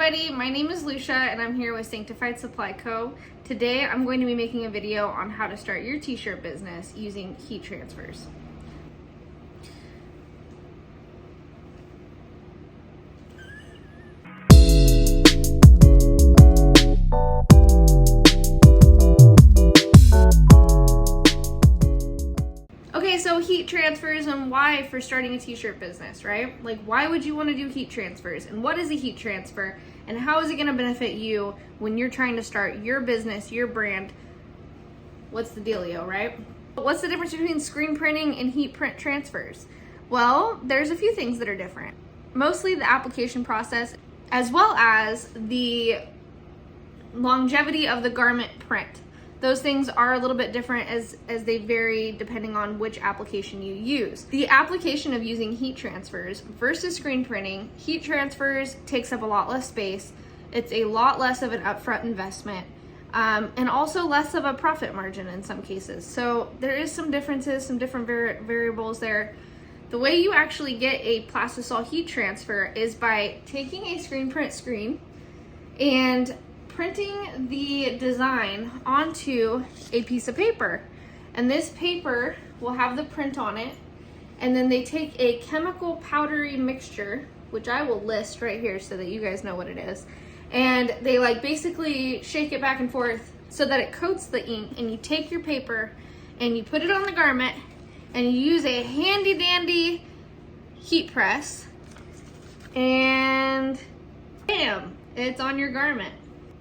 everybody, my name is Lucia and I'm here with Sanctified Supply Co. Today I'm going to be making a video on how to start your t-shirt business using heat transfers. Okay, so heat transfers and why for starting a t-shirt business, right? Like, why would you want to do heat transfers? And what is a heat transfer? And how is it going to benefit you when you're trying to start your business, your brand? What's the dealio, right? What's the difference between screen printing and heat print transfers? Well, there's a few things that are different. Mostly the application process, as well as the longevity of the garment print. Those things are a little bit different as they vary depending on which application you use. The application of using heat transfers versus screen printing, heat transfers takes up a lot less space. It's a lot less of an upfront investment, and also less of a profit margin in some cases. So there is some differences, some different variables there. The way you actually get a Plastisol heat transfer is by taking a screen print screen and printing the design onto a piece of paper, and this paper will have the print on it, and then they take a chemical powdery mixture, which I will list right here so that you guys know what it is, and they like basically shake it back and forth so that it coats the ink, and you take your paper and you put it on the garment and you use a handy dandy heat press and bam, it's on your garment.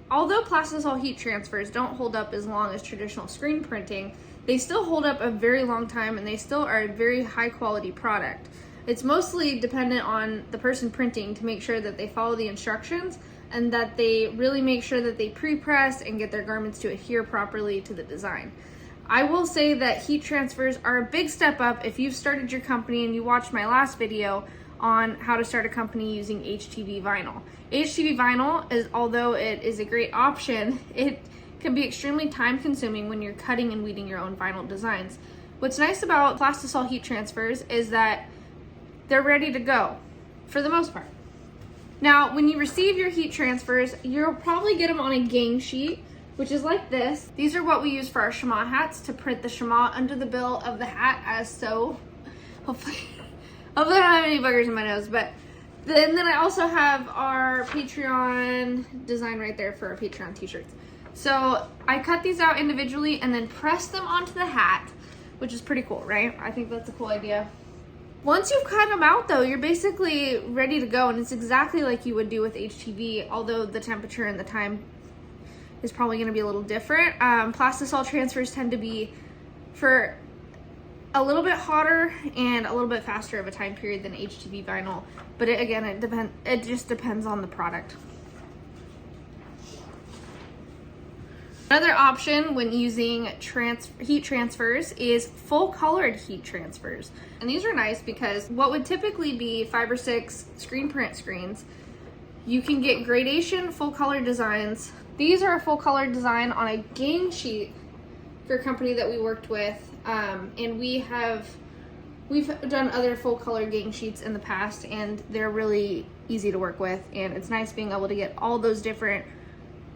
Although Plastisol heat transfers don't hold up as long as traditional screen printing, they still hold up a very long time and they still are a very high quality product. It's mostly dependent on the person printing to make sure that they follow the instructions and that they really make sure that they pre-press and get their garments to adhere properly to the design. I will say that heat transfers are a big step up if you've started your company and you watched my last video on how to start a company using HTV vinyl. HTV vinyl is, although it is a great option, it can be extremely time consuming when you're cutting and weeding your own vinyl designs. What's nice about Plastisol heat transfers is that they're ready to go for the most part. Now, when you receive your heat transfers, you'll probably get them on a gang sheet, which is like this. These are what we use for our Shema hats to print the Shema under the bill of the hat as so. Hopefully I don't have any buggers in my nose, but then I also have our Patreon design right there for our Patreon t-shirts. So I cut these out individually and then press them onto the hat, which is pretty cool, right? I think that's a cool idea. Once you've cut them out though, you're basically ready to go, and it's exactly like you would do with HTV, although the temperature and the time is probably gonna be a little different. Plastisol transfers tend to be for a little bit hotter and a little bit faster of a time period than HTV vinyl, but it just depends on the product. Another option when using heat transfers is full colored heat transfers, and these are nice because what would typically be 5 or 6 screen print screens, you can get gradation full color designs. These are a full color design on a gang sheet for a company that we worked with, and we've done other full color gang sheets in the past, and they're really easy to work with, and it's nice being able to get all those different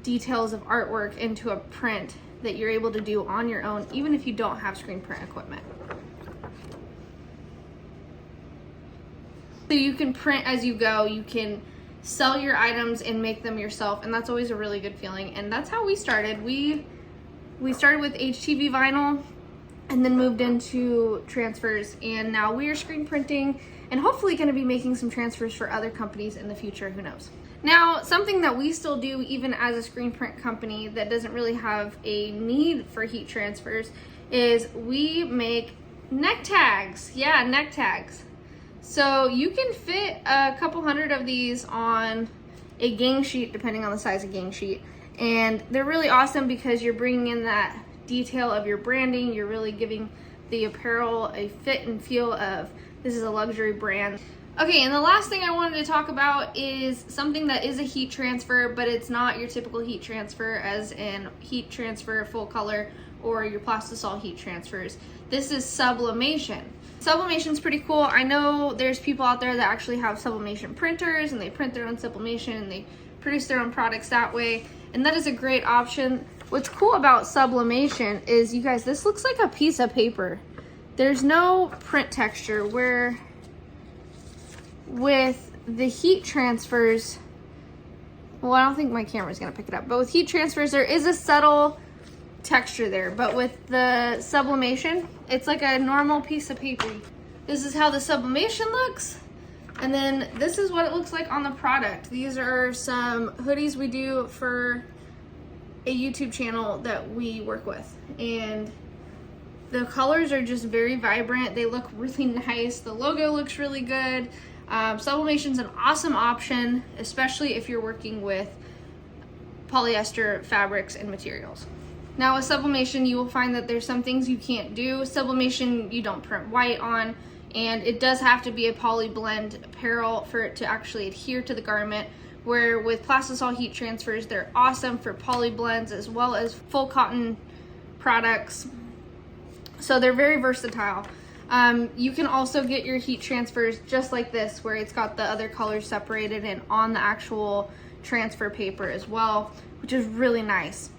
details of artwork into a print that you're able to do on your own, even if you don't have screen print equipment. So you can print as you go, you can sell your items and make them yourself, and that's always a really good feeling, and that's how we started. We started with HTV vinyl and then moved into transfers, and now we are screen printing and hopefully going to be making some transfers for other companies in the future, who knows. Now, something that we still do even as a screen print company that doesn't really have a need for heat transfers is we make neck tags. Yeah, neck tags. So you can fit a couple hundred of these on a gang sheet, depending on the size of gang sheet. And they're really awesome because you're bringing in that detail of your branding. You're really giving the apparel a fit and feel of this is a luxury brand. Okay, and the last thing I wanted to talk about is something that is a heat transfer, but it's not your typical heat transfer as in heat transfer full color or your Plastisol heat transfers. This is sublimation. Sublimation's pretty cool. I know there's people out there that actually have sublimation printers and they print their own sublimation and they produce their own products that way, and that is a great option. What's cool about sublimation is, you guys, this looks like a piece of paper. There's no print texture, where with the heat transfers, well, I don't think my camera's gonna pick it up, but with heat transfers, there is a subtle texture there, but with the sublimation, it's like a normal piece of paper. This is how the sublimation looks, and then this is what it looks like on the product. These are some hoodies we do for a YouTube channel that we work with, and the colors are just very vibrant. They look really nice. The logo looks really good. Sublimation's an awesome option, especially if you're working with polyester fabrics and materials. Now with sublimation, you will find that there's some things you can't do. Sublimation, you don't print white on, and it does have to be a poly blend apparel for it to actually adhere to the garment, where with Plastisol heat transfers, they're awesome for poly blends as well as full cotton products. So they're very versatile. You can also get your heat transfers just like this, where it's got the other colors separated and on the actual transfer paper as well, which is really nice.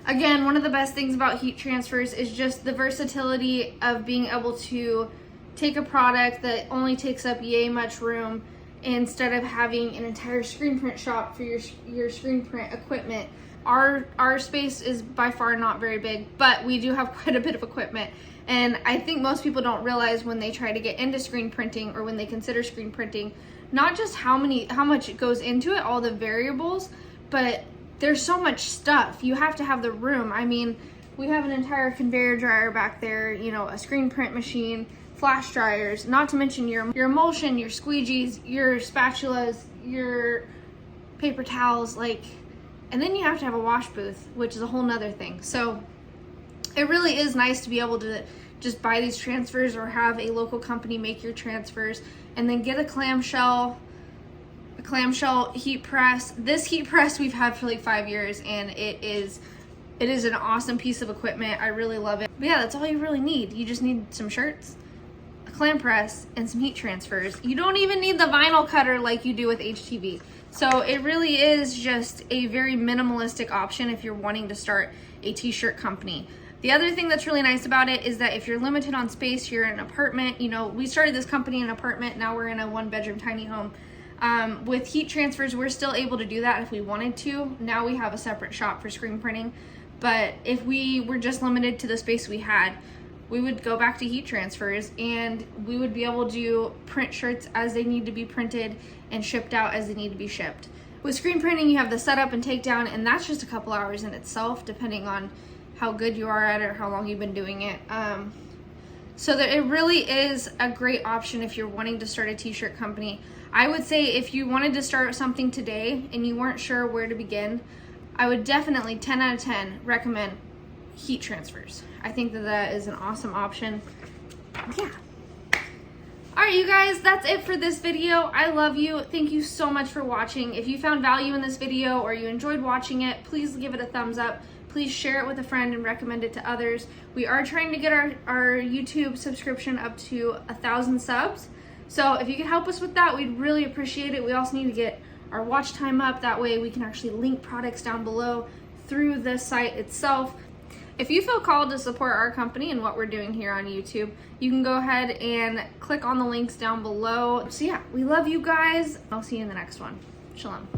Again, one of the best things about heat transfers is just the versatility of being able to take a product that only takes up yay much room, instead of having an entire screen print shop for your screen print equipment. Our space is by far not very big, but we do have quite a bit of equipment. And I think most people don't realize when they try to get into screen printing, or when they consider screen printing, not just how much it goes into it, all the variables, but there's so much stuff. You have to have the room. I mean, we have an entire conveyor dryer back there, you know, a screen print machine, flash dryers, not to mention your emulsion, your squeegees, your spatulas, your paper towels, like, and then you have to have a wash booth, which is a whole nother thing. So it really is nice to be able to just buy these transfers, or have a local company make your transfers, and then get a clamshell heat press. This heat press we've had for like 5 years, and it is an awesome piece of equipment. I really love it. But yeah, that's all you really need. You just need some shirts, a clam press, and some heat transfers. You don't even need the vinyl cutter like you do with HTV. So it really is just a very minimalistic option if you're wanting to start a t-shirt company. The other thing that's really nice about it is that if you're limited on space, you're in an apartment, you know, we started this company in an apartment, now we're in a 1-bedroom tiny home. With heat transfers, we're still able to do that if we wanted to. Now we have a separate shop for screen printing, but if we were just limited to the space we had, we would go back to heat transfers, and we would be able to print shirts as they need to be printed and shipped out as they need to be shipped. With screen printing, you have the setup and takedown, and that's just a couple hours in itself, depending on how good you are at it or how long you've been doing it. So that it really is a great option if you're wanting to start a t-shirt company. I would say if you wanted to start something today and you weren't sure where to begin, I would definitely 10 out of 10 recommend heat transfers. I think that is an awesome option. Yeah. All right, you guys, that's it for this video. I love you. Thank you so much for watching. If you found value in this video or you enjoyed watching it, please give it a thumbs up. Please share it with a friend and recommend it to others. We are trying to get our YouTube subscription up to 1,000 subs. So if you could help us with that, we'd really appreciate it. We also need to get our watch time up. That way we can actually link products down below through the site itself. If you feel called to support our company and what we're doing here on YouTube, you can go ahead and click on the links down below. So yeah, we love you guys. I'll see you in the next one. Shalom.